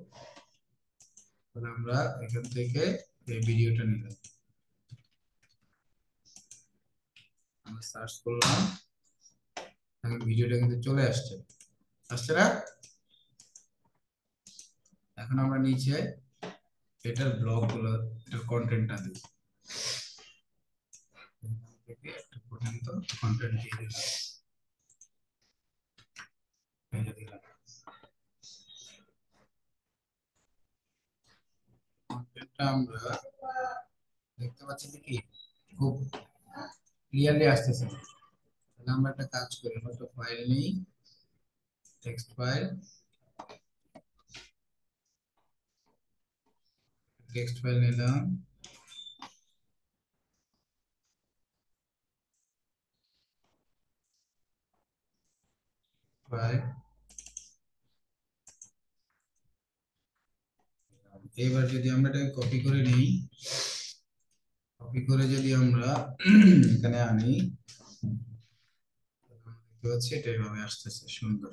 তাহলে আমরা এখান থেকে এই ভিডিওটা নিলাম, আমরা সার্চ করলাম, এখন ভিডিওটা কিন্তু চলে আসছে, আসছে না? এখন আমরা নিচে এটার ব্লগ গুলো, এটার কন্টেন্টটা দিই, এখান থেকে একটা পর্যন্ত কন্টেন্ট দিয়ে দিলাম, এই যে দিলাম কন্টেন্টটা। আমরা দেখতে পাচ্ছি যে কি খুব ক্লিয়ারলি আসতেছে না। তাহলে আমরা একটা কাজ করি, আমরা একটা ফাইল নিই, টেক্সট ফাইল, টেক্সট ফাইল নিলাম, ফাইল। এবার যদি আমরা এটাকে কপি করে নিই, কপি করে যদি আমরা এখানে আনি, দেখতে পাচ্ছি এটা এইভাবে আসতেছে সুন্দর।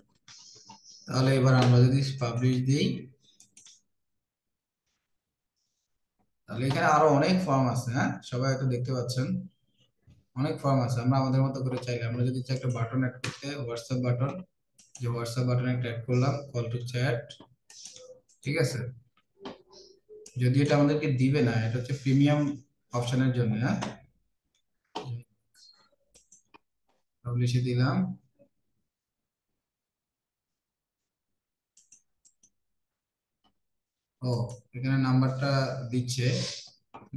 তাহলে এবার আমরা যদি পাবলিশ দিই, তাহলে এখানে আরো অনেক ফর্ম আছে, হ্যাঁ সবাই তো দেখতে পাচ্ছেন, অনেক ফর্ম আছে। আমরা আমাদের মতো করে চাইলে, আমরা যদি চাই একটা বাটন অ্যাড করতে, হোয়াটসঅ্যাপ বাটন, যে হোয়াটসঅ্যাপ বাটন একটা অ্যাড করলাম, কল টু চ্যাট, ঠিক আছে। যদি এটা আমাদেরকে দিবে না, এটা হচ্ছে প্রিমিয়াম অপশনের জন্য, হ্যাঁ। পাবলিশে দিলাম, ও, এখানে নাম্বারটা দিচ্ছে,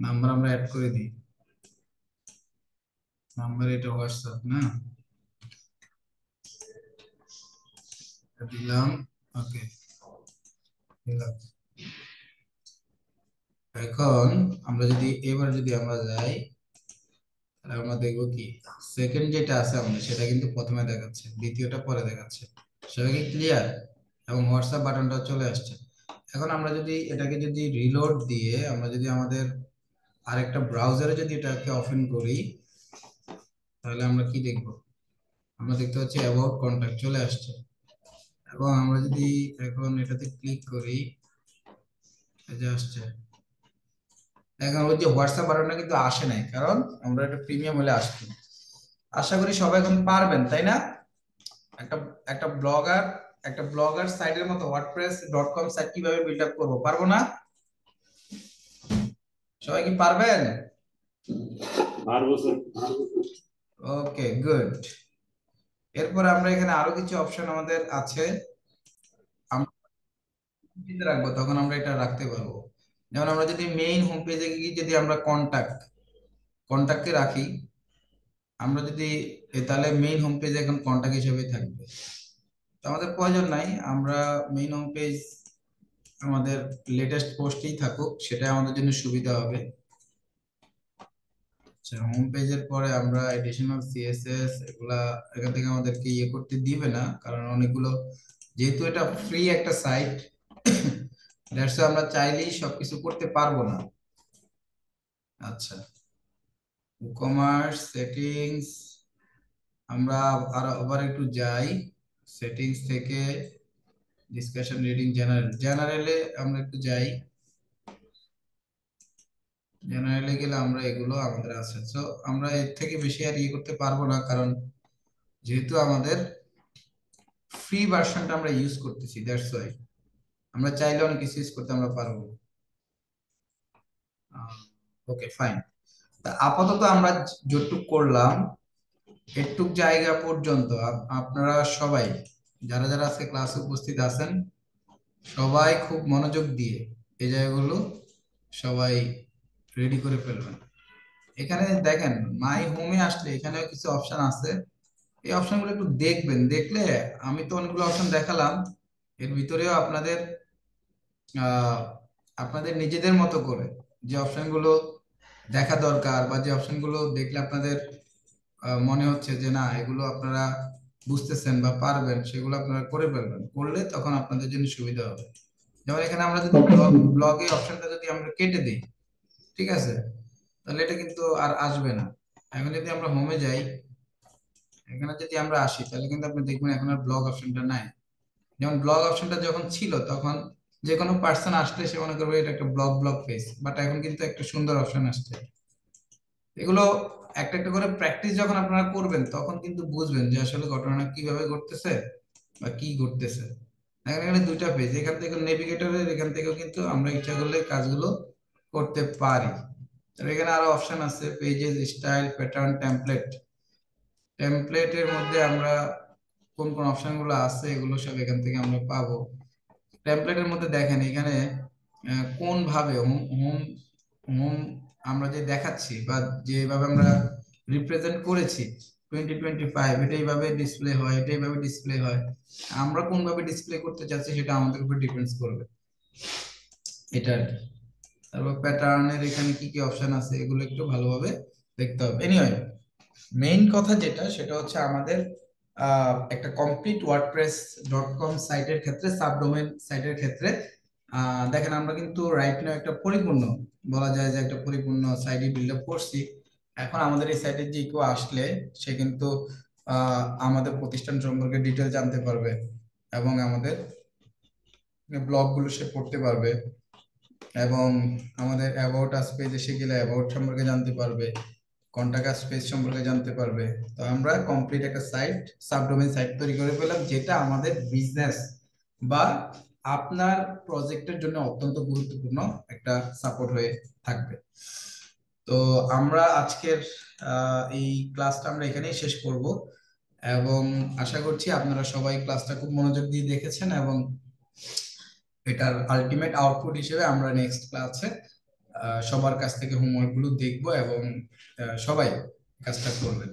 নাম্বার আমরা অ্যাড করে দিই। নাম্বার, এটা হোয়াটসঅ্যাপ না, দিলাম। ওকে, দিলাম। এখন আমরা যদি এবার যদি আমরা যাই, তাহলে আমরা দেখবো কি সেকেন্ড যেটা আছে আমাদের সেটা কিন্তু প্রথমে দেখাচ্ছে, দ্বিতীয়টা পরে দেখাচ্ছে। সেটা কি ক্লিয়ার? এবং হোয়াটসঅ্যাপ বাটনটা চলে আসছে। এখন আমরা যদি এটাকে যদি রিলোড দিয়ে আমরা যদি আমাদের আরেকটা ব্রাউজারে যদি এটাকে ওপেন করি, তাহলে আমরা কি দেখবো? আমরা দেখতে পাচ্ছি অ্যাবাউট কন্টাক্ট চলে আসছে। এবং আমরা যদি এখন এটাতে ক্লিক করি, এই যে আসছে। এখন ওই যে হোয়াটসঅ্যাপ বাটনটা কিন্তু আসে নাই, কারণ আমরা একটা প্রিমিয়াম হলে আসতো। আশা করি সবাই এখন পারবেন, তাই না? একটা একটা ব্লগার একটা ব্লগার সাইটের মতো wordpress.com সাইট কিভাবে বিল্ড আপ করবো, পারবো না? সবাই কি পারবেন? পারবো স্যার। ওকে, গুড। এরপর আমরা এখানে আরো কিছু অপশন আমাদের আছে, আমরা দিতে রাখবো, তখন আমরা এটা রাখতে পারবো। যেমন আমরা যদি মেইন হোম পেজে গিয়ে যদি আমরা কন্টাক্টকে রাখি, আমরা যদি তাহলে মেইন হোম পেজে এখন কন্টাক্ট হিসেবে থাকবে। তো আমাদের প্রয়োজন নাই, আমরা মেইন হোম পেজ আমাদের লেটেস্ট পোস্টেই থাকুক, সেটাই আমাদের জন্য সুবিধা হবে। আচ্ছা, হোম পেজের পরে আমরা এডিশনাল সিএসএস এগুলা এখান থেকে আমাদেরকে ইয়ে করতে দিবে না, কারণ অনেকগুলো, যেহেতু এটা ফ্রি একটা সাইট, দ্যাটস আমরা চাইলেই সবকিছু করতে পারবো না। আচ্ছা, কমার্স সেটিংস, আমরা আবার একটু যাই সেটিংস থেকে, ডিসকাশন রিডিং জেনারেলে আমরা একটু যাই। জেনারেলে গেলে আমরা এগুলো আমাদের আছে, তো আমরা এর থেকে বেশি আর ইয়ে করতে পারবো না, কারণ যেহেতু আমাদের ফ্রি ভার্সনটা আমরা ইউজ করতেছি, দ্যাটস ওয়াই। আমরা চাইলে অনেক কিছু ইউজ করতে আমরা পারবো। ওকে, ফাইন। তা আপাতত আমরা যতটুক করলাম, এটুক জায়গা পর্যন্ত আপনারা সবাই যারা যারা আজকে ক্লাসে উপস্থিত আছেন, সবাই খুব মনোযোগ দিয়ে এই জায়গাগুলো সবাই রেডি করে ফেলবেন। এখানে দেখেন, মাই হোমে আসলে এখানেও কিছু অপশন আছে, এই অপশনগুলো একটু দেখবেন, দেখলে আমি তো অনেকগুলো অপশন দেখালাম, এর ভিতরেও আহ, আপনাদের নিজেদের মতো করে যে অপশনগুলো দেখা দরকার, বা যে অপশনগুলো দেখলে আপনাদের মনে হচ্ছে যে না এগুলো আপনারা বুঝতেছেন বা পারবেন, সেগুলো আপনারা করে ফেলবেন, করলে তখন আপনাদের জন্য সুবিধা হবে। যেমন এখানে আমরা যদি ব্লগে অপশনটা যদি আমরা কেটে দিই, ঠিক আছে, তাহলে এটা কিন্তু আর আসবে না। এখন যদি আমরা হোমে যাই, এখানে যদি আমরা আসি, তাহলে কিন্তু আপনি দেখবেন এখন আর ব্লগ অপশনটা নাই। যেমন ব্লগ অপশনটা যখন ছিল, তখন যে কোনো পার্সন আসলে সে মনে করবে এটা একটা ব্লগ পেজ, বাট এখন কিন্তু একটা সুন্দর অপশন আসছে। এগুলো একটা একটা করে প্র্যাকটিস যখন আপনারা করবেন, তখন কিন্তু বুঝবেন যে আসলে ঘটনাটা কিভাবে ঘটতেছে বা কি ঘটতেছে। এখানে এখানে দুইটা পেজ, এখান থেকে নেভিগেটরের এখান থেকেও কিন্তু আমরা ইচ্ছা করলে কাজগুলো করতে পারি। তবে এখানে আরো অপশন আছে, পেজেস, স্টাইল, প্যাটার্ন, টেমপ্লেট। টেমপ্লেটের মধ্যে আমরা কোন কোন অপশন গুলো আছে এগুলো সব এখান থেকে আমরা পাবো। টেমপ্লেটের মধ্যে দেখেন এখানে কোন ভাবে হোম হোম হোম আমরা যে দেখাচ্ছি বা যেভাবে আমরা রিপ্রেজেন্ট করেছি 2025, এটা এইভাবে ডিসপ্লে হয়, এটা এইভাবে ডিসপ্লে হয়, আমরা কোন ভাবে ডিসপ্লে করতে চাচ্ছি সেটা আমাদের উপর ডিপেন্ডস করবে, এটা আর কি। তারপর প্যাটার্নের এখানে কি কি অপশন আছে এগুলো একটু ভালোভাবে দেখতে হবে। এনিওয়ে, মেইন কথা যেটা সেটা হচ্ছে আমাদের একটা কমপ্লিট wordpress.com সাইটের ক্ষেত্রে, সাবডোমেন সাইটের ক্ষেত্রে দেখেন আমরা কিন্তু রাইট নাও একটা পরিপূর্ণ, বলা যায় যে একটা পরিপূর্ণ সাইটই বিল্ড আপ করছি। এখন আমাদের এই সাইটে যে কেউ আসলে সে কিন্তু আমাদের প্রতিষ্ঠান সম্পর্কে ডিটেল জানতে পারবে, এবং আমাদের ব্লগগুলো সে পড়তে পারবে, এবং আমাদের অ্যাবাউট আস পেজ এসে গেলে অ্যাবাউট সম্পর্কে জানতে পারবে, কন্টাক্ট আস পেজ সম্পর্কে জানতে পারবে। তো আমরা কমপ্লিট একটা সাইট, সাবডোমেইন সাইট তৈরি করে পেলাম, যেটা আমাদের বিজনেস বা আপনার প্রজেক্টের জন্য অত্যন্ত গুরুত্বপূর্ণ একটা সাপোর্ট হয়ে থাকবে। তো আমরা আজকের এই ক্লাসটা আমরা এখানেই শেষ করব, এবং আশা করছি আপনারা সবাই ক্লাসটা খুব মনোযোগ দিয়ে দেখেছেন এবং এটার আলটিমেট আউটপুট হিসেবে আমরা নেক্সট ক্লাসে সবার কাছ থেকে হোমওয়ার্ক গুলো দেখবো এবং সবাই কাজটা করবেন।